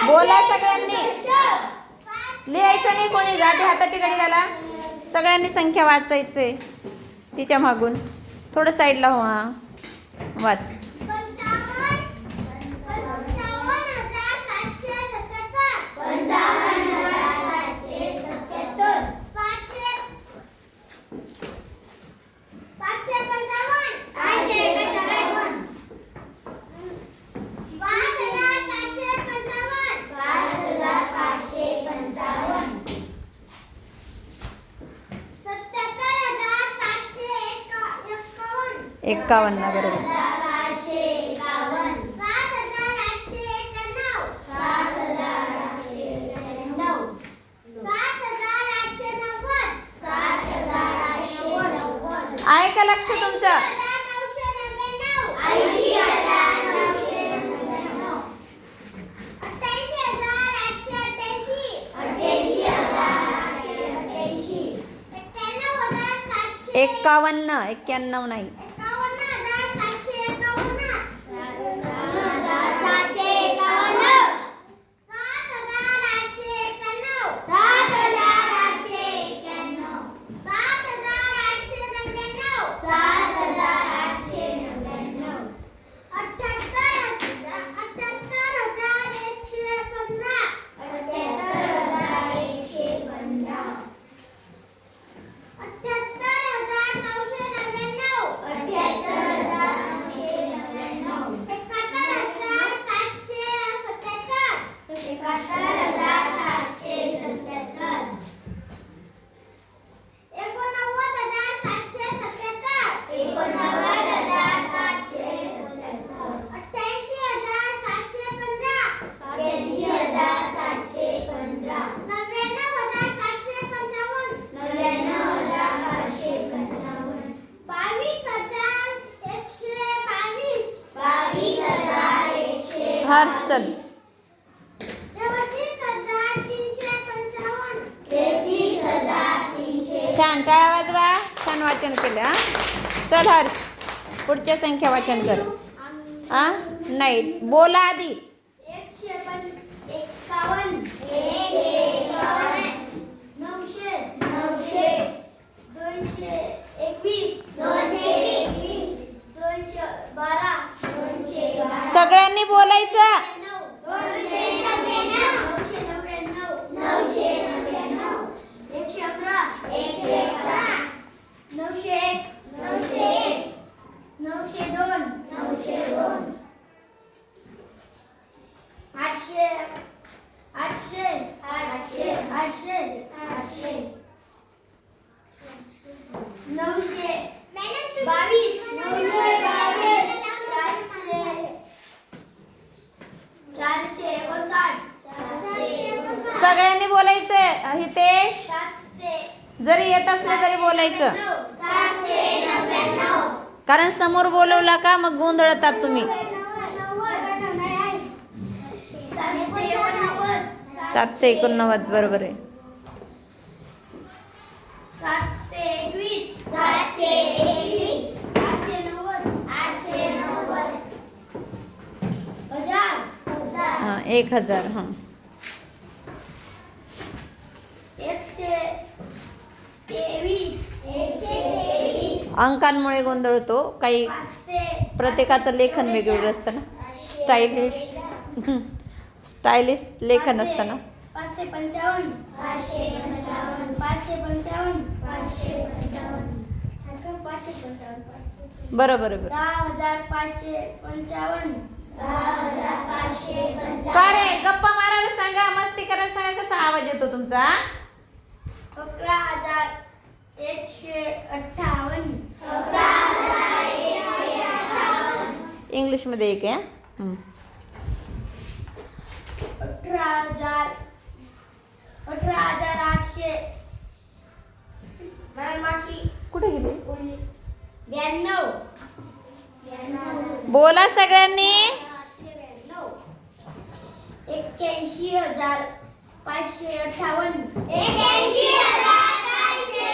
बोला सगळ्यांनी, लिहायचं नाही कोणी, जाते हाताची घडी घाला. सगळ्यांनी संख्या वाचायचे तिच्या मागून. थोडं साईडला हो. हा वाच. 51 बरोबर. आहे का लक्ष तुमचं? एकावन्न, 91 नाही. हर्षल छान, टाळा वाजवा. छान वाचन केलं. चल हर्ष, पुढच्या संख्या वाचन कर. नाही, बोला आधी. 212 सगळ्यांनी बोलायचं. 459 सगळ्यांनी बोलायचं. हितेश, जरी येत असलं तरी बोलायचं, कारण समोर बोलवला का मग गोंधळतात तुम्ही. 789 बरोबर आहे. 1000. हां, 123 अंकांमुळे गोंधळ होतो. काही प्रत्येकाचं लेखन वेगवेगळं असतं ना. स्टायलिश लेखन असतं ना. 555 बरोबर. 10,555 का रे, गप्पा मारायला सांगा, मस्ती करायला सांगा. कसा आवाज येतो तुमचा? 11,158 इंग्लिश मध्ये एक आहे. 18,800 कुठे गेले? 92 बोला सगळ्यांनी. 81,000 558.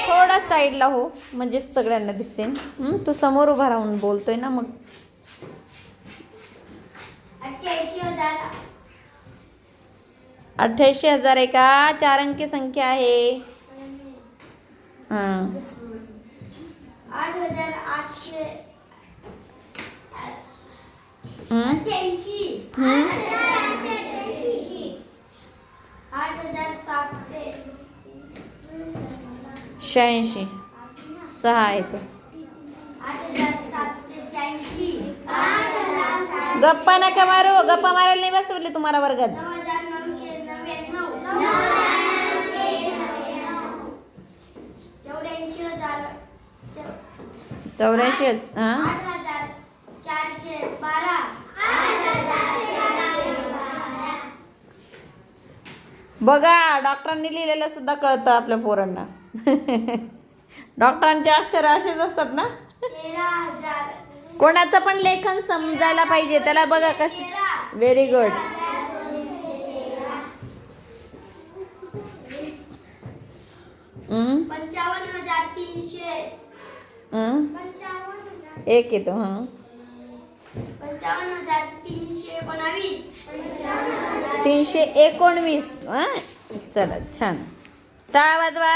थोडा साईडला हो म्हणजे सगळ्यांना दिसेल. तू समोर उभा राहून बोलतोय ना मग. 88,000. 88,000 आहे का? 4 अंकी संख्या आहे. हां 8,800. हं? 88. हं? 8,700. 86. 6 येतो. 8,786. गप्पा नका मारू. गप्पा मारायला नाही बसवले तुम्हाला वर्गात. 9,999. 84,000. 84. हां 8,412. बघा डॉक्टरांनी लिहिलेलं सुद्धा कळतं आपल्या पोरांना. डॉक्टरांचे अक्षर असेच असतात ना. 13,000. कोणाचं पण लेखन समजायला पाहिजे त्याला. बघा कशी. Very good. 55,300. 1 येतो. हां 55,319. 319. हां चला छान. टाळा वाजवा.